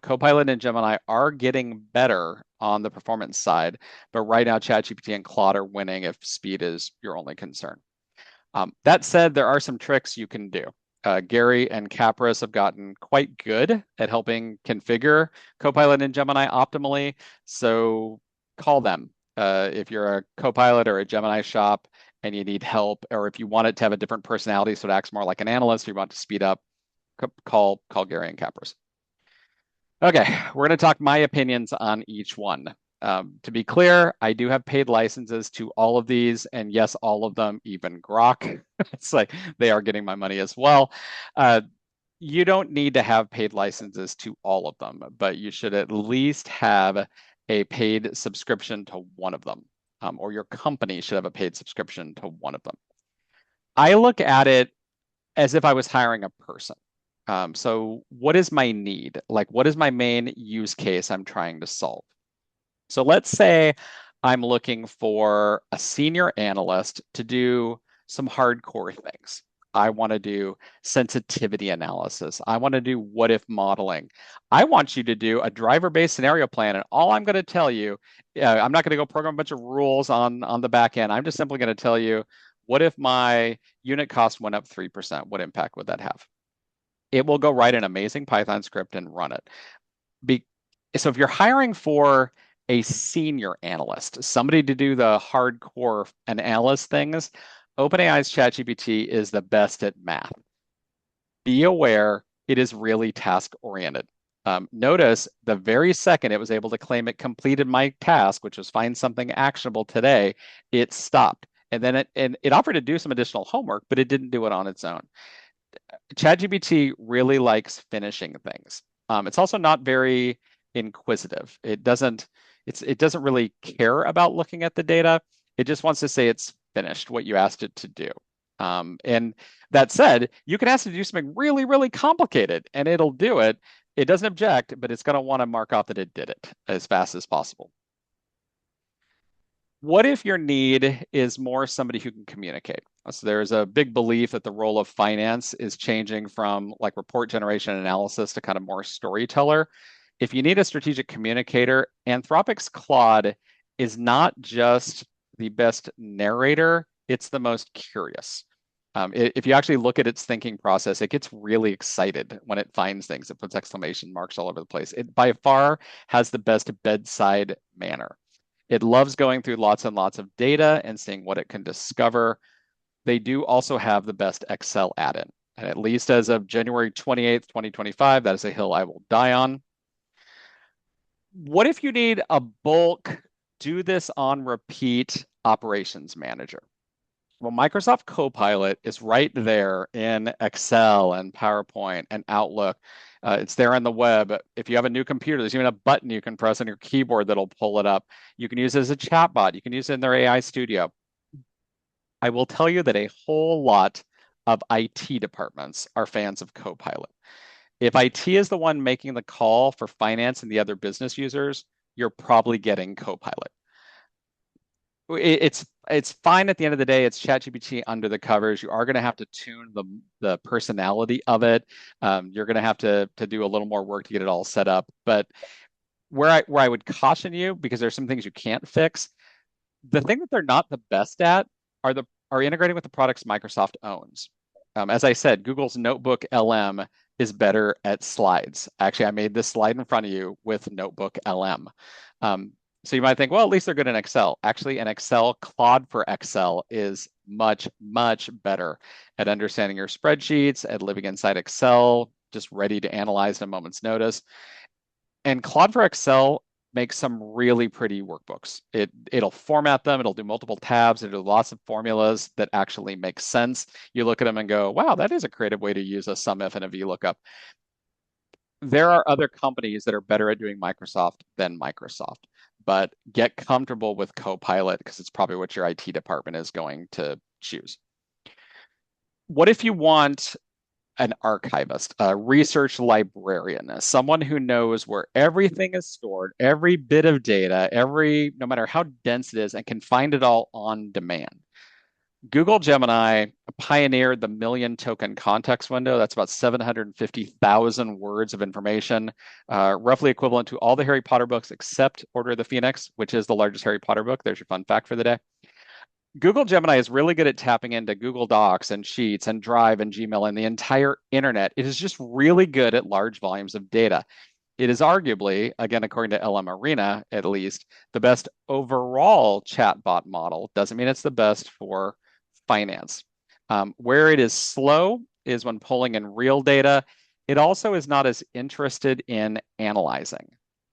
Copilot and Gemini are getting better on the performance side, but right now ChatGPT and Claude are winning if speed is your only concern. That said, there are some tricks you can do. Gary and Caprus have gotten quite good at helping configure Copilot and Gemini optimally, so call them. If you're a Copilot or a Gemini shop and you need help, or if you want it to have a different personality so it acts more like an analyst, or you want to speed up, call Gary and Caprus. Okay, we're going to talk my opinions on each one. To be clear, I do have paid licenses to all of these, and yes, all of them, even Grok. It's like they are getting my money as well. You don't need to have paid licenses to all of them, but you should at least have a paid subscription to one of them, or your company should have a paid subscription to one of them. I look at it as if I was hiring a person. So what is my need? Like, what is my main use case I'm trying to solve? So let's say I'm looking for a senior analyst to do some hardcore things. I want to do sensitivity analysis. I want to do what if modeling. I want you to do a driver-based scenario plan. And all I'm going to tell you, I'm not going to go program a bunch of rules on the back end. I'm just simply going to tell you, what if my unit cost went up 3%? What impact would that have? It will go write an amazing Python script and run it. So if you're hiring for a senior analyst, somebody to do the hardcore analyst things, OpenAI's ChatGPT is the best at math. Be aware it is really task oriented. Notice the very second it was able to claim it completed my task, which was find something actionable today, it stopped. And then it offered to do some additional homework, but it didn't do it on its own. ChatGPT really likes finishing things. It's also not very inquisitive. It doesn't really care about looking at the data. It just wants to say it's finished what you asked it to do. And that said, you can ask it to do something really, really complicated and it'll do it. It doesn't object, but it's going to want to mark off that it did it as fast as possible. What if your need is more somebody who can communicate? So there's a big belief that the role of finance is changing from like report generation analysis to kind of more storyteller. If you need a strategic communicator, Anthropic's Claude is not just the best narrator, it's the most curious. If you actually look at its thinking process, it gets really excited when it finds things. It puts exclamation marks all over the place. It by far has the best bedside manner. It loves going through lots and lots of data and seeing what it can discover. They do also have the best Excel add-in. And at least as of January 28th, 2025, that is a hill I will die on. What if you need a bulk, do this on repeat operations manager? Well, Microsoft Copilot is right there in Excel and PowerPoint and Outlook. It's there on the web. If you have a new computer, there's even a button you can press on your keyboard that'll pull it up. You can use it as a chatbot. You can use it in their AI studio. I will tell you that a whole lot of IT departments are fans of Copilot. If IT is the one making the call for finance and the other business users, you're probably getting Copilot. It's fine at the end of the day. It's ChatGPT under the covers. You are going to have to tune the personality of it. You're going to have to do a little more work to get it all set up. But where I would caution you, because there's some things you can't fix, the thing that they're not the best at are integrating with the products Microsoft owns. As I said, Google's Notebook LM is better at slides. Actually, I made this slide in front of you with Notebook LM. So you might think, well, at least they're good in Excel. Actually, in Excel, Claude for Excel is much, much better at understanding your spreadsheets, at living inside Excel, just ready to analyze at a moment's notice. And Claude for Excel makes some really pretty workbooks. It'll format them, it'll do multiple tabs, it'll do lots of formulas that actually make sense. You look at them and go, wow, that is a creative way to use a SUMIF and a VLOOKUP. There are other companies that are better at doing Microsoft than Microsoft, but get comfortable with Copilot because it's probably what your IT department is going to choose. What if you want an archivist, a research librarian, someone who knows where everything is stored, every bit of data, no matter how dense it is, and can find it all on demand? Google Gemini pioneered the million token context window. That's about 750,000 words of information, roughly equivalent to all the Harry Potter books except Order of the Phoenix, which is the largest Harry Potter book. There's your fun fact for the day. Google Gemini is really good at tapping into Google Docs and Sheets and Drive and Gmail and the entire internet. It is just really good at large volumes of data. It is arguably, again, according to LM Arena, at least, the best overall chatbot model. Doesn't mean it's the best for finance. Where it is slow is when pulling in real data. It also is not as interested in analyzing.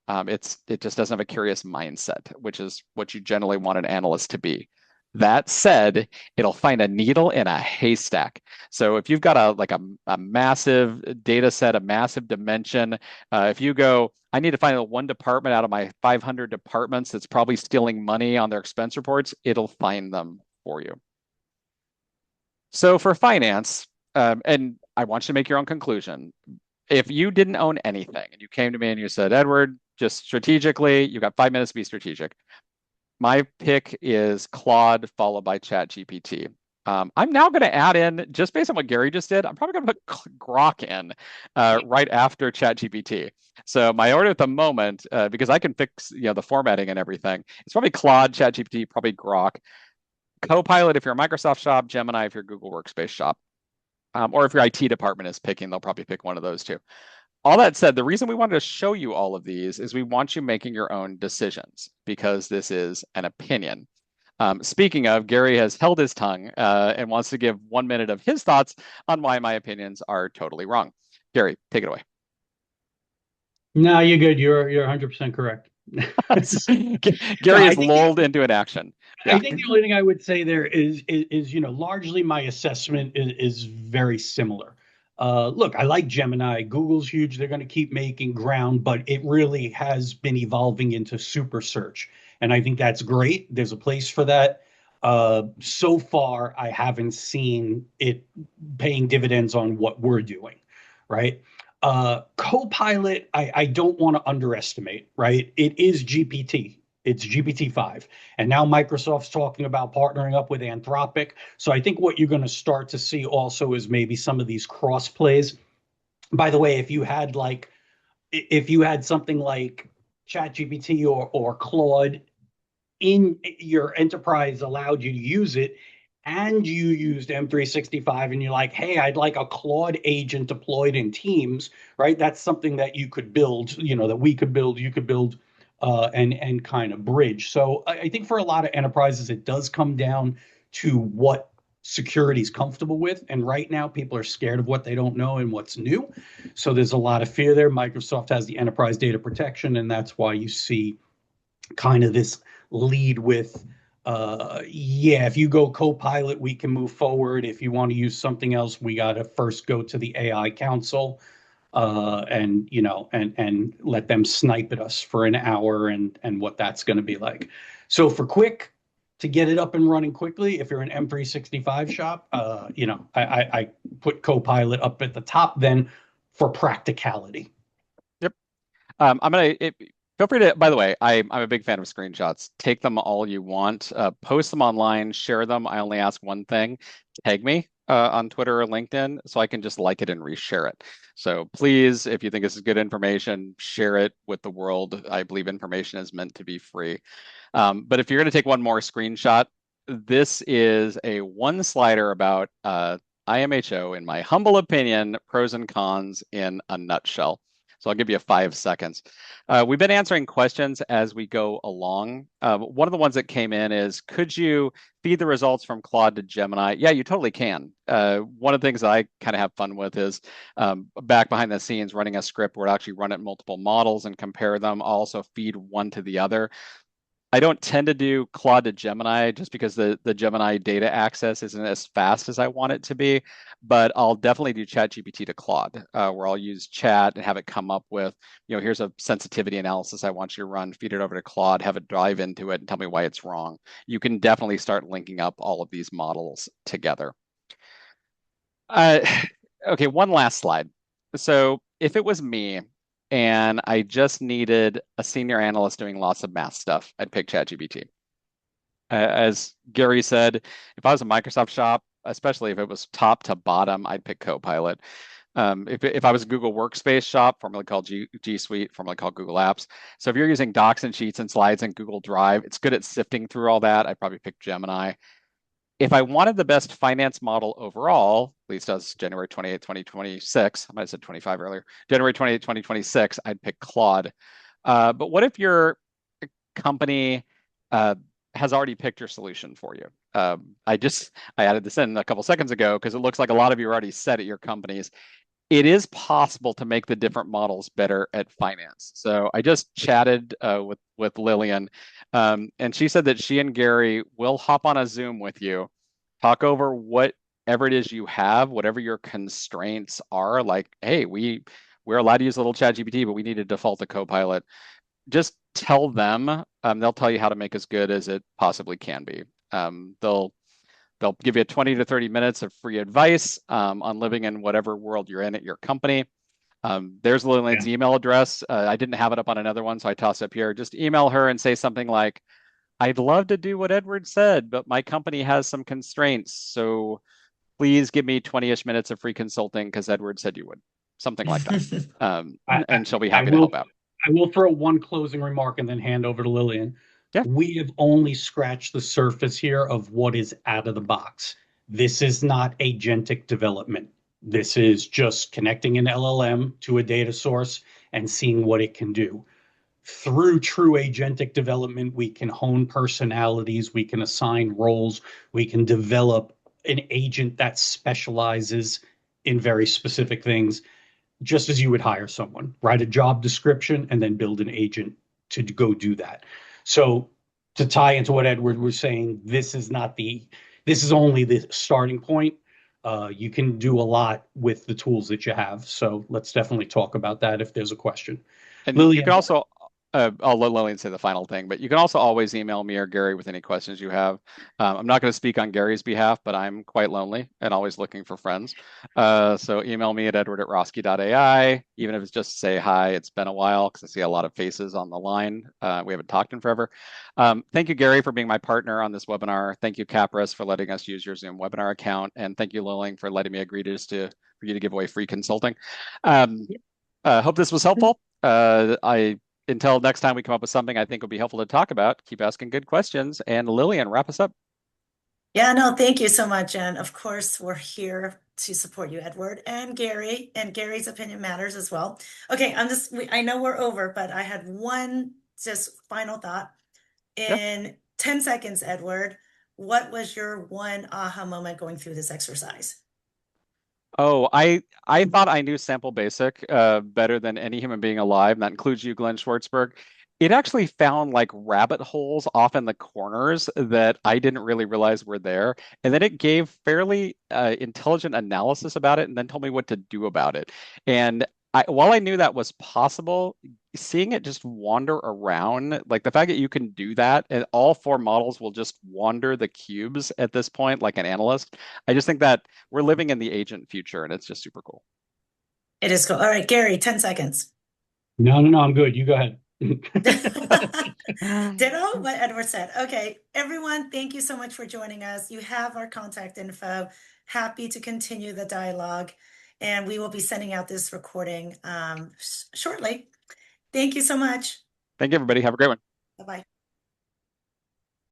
It just doesn't have a curious mindset, which is what you generally want an analyst to be. That said, it'll find a needle in a haystack. So if you've got a massive data set, a massive dimension, if you go, I need to find one department out of my 500 departments that's probably stealing money on their expense reports, it'll find them for you. So for finance, and I want you to make your own conclusion. If you didn't own anything and you came to me and you said, Edward, just strategically, you've got 5 minutes to be strategic. My pick is Claude followed by ChatGPT. I'm now going to add in, just based on what Gary just did, I'm probably going to put Grok in right after ChatGPT. So my order at the moment, because I can fix the formatting and everything, it's probably Claude, ChatGPT, probably Grok. Copilot if you're a Microsoft shop, Gemini if you're a Google Workspace shop. Or if your IT department is picking, they'll probably pick one of those two. All that said, the reason we wanted to show you all of these is we want you making your own decisions because this is an opinion. Speaking of, Gary has held his tongue and wants to give 1 minute of his thoughts on why my opinions are totally wrong. Gary, take it away. No, you're good. You're 100% correct. Gary is lulled into an action. I think the only thing I would say there is largely my assessment is very similar. Look, I like Gemini. Google's huge. They're going to keep making ground, but it really has been evolving into super search. And I think that's great. There's a place for that. So far, I haven't seen it paying dividends on what we're doing, right? Copilot, I don't want to underestimate, right? It is GPT. It's GPT-5. And now Microsoft's talking about partnering up with Anthropic. So I think what you're going to start to see also is maybe some of these cross plays. By the way, if you had something like ChatGPT or Claude in your enterprise allowed you to use it, and you used M365 and you're like, hey, I'd like a Claude agent deployed in Teams, right? That's something that you could build, that we could build, you could build, and kind of bridge. So I think for a lot of enterprises, it does come down to what security is comfortable with. And right now, people are scared of what they don't know and what's new. So there's a lot of fear there. Microsoft has the enterprise data protection, and that's why you see kind of this lead with, if you go Copilot, we can move forward. If you want to use something else, we got to first go to the AI Council and let them snipe at us for an hour and what that's going to be like. So for quick, to get it up and running quickly. If you're an M365 shop, I put Copilot up at the top then for practicality. Yep. Feel free to, by the way, I'm a big fan of screenshots. Take them all you want, post them online, share them. I only ask one thing, tag me on Twitter or LinkedIn so I can just like it and reshare it. So please, if you think this is good information, share it with the world. I believe information is meant to be free. But if you're going to take one more screenshot, this is a one slider about IMHO, in my humble opinion, pros and cons in a nutshell. So I'll give you 5 seconds. We've been answering questions as we go along. One of the ones that came in is, could you feed the results from Claude to Gemini? Yeah, you totally can. One of the things that I kind of have fun with is back behind the scenes running a script where I actually run it multiple models and compare them. I'll also feed one to the other. I don't tend to do Claude to Gemini just because the Gemini data access isn't as fast as I want it to be, but I'll definitely do ChatGPT to Claude, where I'll use chat and have it come up with, here's a sensitivity analysis I want you to run, feed it over to Claude, have it dive into it and tell me why it's wrong. You can definitely start linking up all of these models together. Okay, one last slide. So if it was me, and I just needed a senior analyst doing lots of math stuff, I'd pick ChatGPT. As Gary said, if I was a Microsoft shop, especially if it was top to bottom, I'd pick Copilot. If I was a Google Workspace shop, formerly called G Suite, formerly called Google Apps. So if you're using Docs and Sheets and Slides in Google Drive, it's good at sifting through all that. I'd probably pick Gemini. If I wanted the best finance model overall, at least as January 28, 2026, I might have said 25 earlier, January 28, 2026, I'd pick Claude. But what if your company has already picked your solution for you? I added this in a couple seconds ago because it looks like a lot of you are already set at your companies. It is possible to make the different models better at finance. So I just chatted with Lillian, and she said that she and Gary will hop on a Zoom with you, talk over whatever it is you have, whatever your constraints are. Like, hey, we're allowed to use a little ChatGPT, but we need to default to Copilot. Just tell them. They'll tell you how to make as good as it possibly can be. They'll give you 20 to 30 minutes of free advice on living in whatever world you're in at your company. There's Lillian's email address. I didn't have it up on another one, so I tossed it up here. Just email her and say something like, I'd love to do what Edward said, but my company has some constraints. So please give me 20-ish minutes of free consulting because Edward said you would. Something like that. And she'll be happy to help out. I will throw one closing remark and then hand over to Lillian. Yeah. We have only scratched the surface here of what is out of the box. This is not agentic development. This is just connecting an LLM to a data source and seeing what it can do. Through true agentic development, we can hone personalities, we can assign roles, we can develop an agent that specializes in very specific things, just as you would hire someone, write a job description and then build an agent to go do that. So to tie into what Edward was saying, this is only the starting point. You can do a lot with the tools that you have. So let's definitely talk about that if there's a question. And Lillian, you can also, I'll let Lillian say the final thing, but you can also always email me or Gary with any questions you have. I'm not going to speak on Gary's behalf, but I'm quite lonely and always looking for friends. So email me at edward@roski.ai, even if it's just to say hi. It's been a while because I see a lot of faces on the line. We haven't talked in forever. Thank you, Gary, for being my partner on this webinar. Thank you, Caprus, for letting us use your Zoom webinar account. And thank you, Lillian, for letting me agree to for you to give away free consulting. Hope this was helpful. Until next time we come up with something I think would be helpful to talk about, keep asking good questions. And Lillian, wrap us up. Yeah, no, thank you so much. And of course, we're here to support you, Edward, and Gary's opinion matters as well. Okay, I know we're over, but I had one just final thought. In 10 seconds, Edward, what was your one aha moment going through this exercise? Oh, I thought I knew Sample Basic better than any human being alive, and that includes you, Glenn Schwartzberg. It actually found like rabbit holes off in the corners that I didn't really realize were there. And then it gave fairly intelligent analysis about it and then told me what to do about it. And while I knew that was possible, seeing it just wander around, like the fact that you can do that and all four models will just wander the cubes at this point, like an analyst, I just think that we're living in the agent future and it's just super cool. It is cool. All right, Gary, 10 seconds. No, I'm good. You go ahead. Ditto what Edward said. Okay, everyone, thank you so much for joining us. You have our contact info. Happy to continue the dialogue, and we will be sending out this recording shortly. Thank you so much. Thank you, everybody. Have a great one. Bye-bye.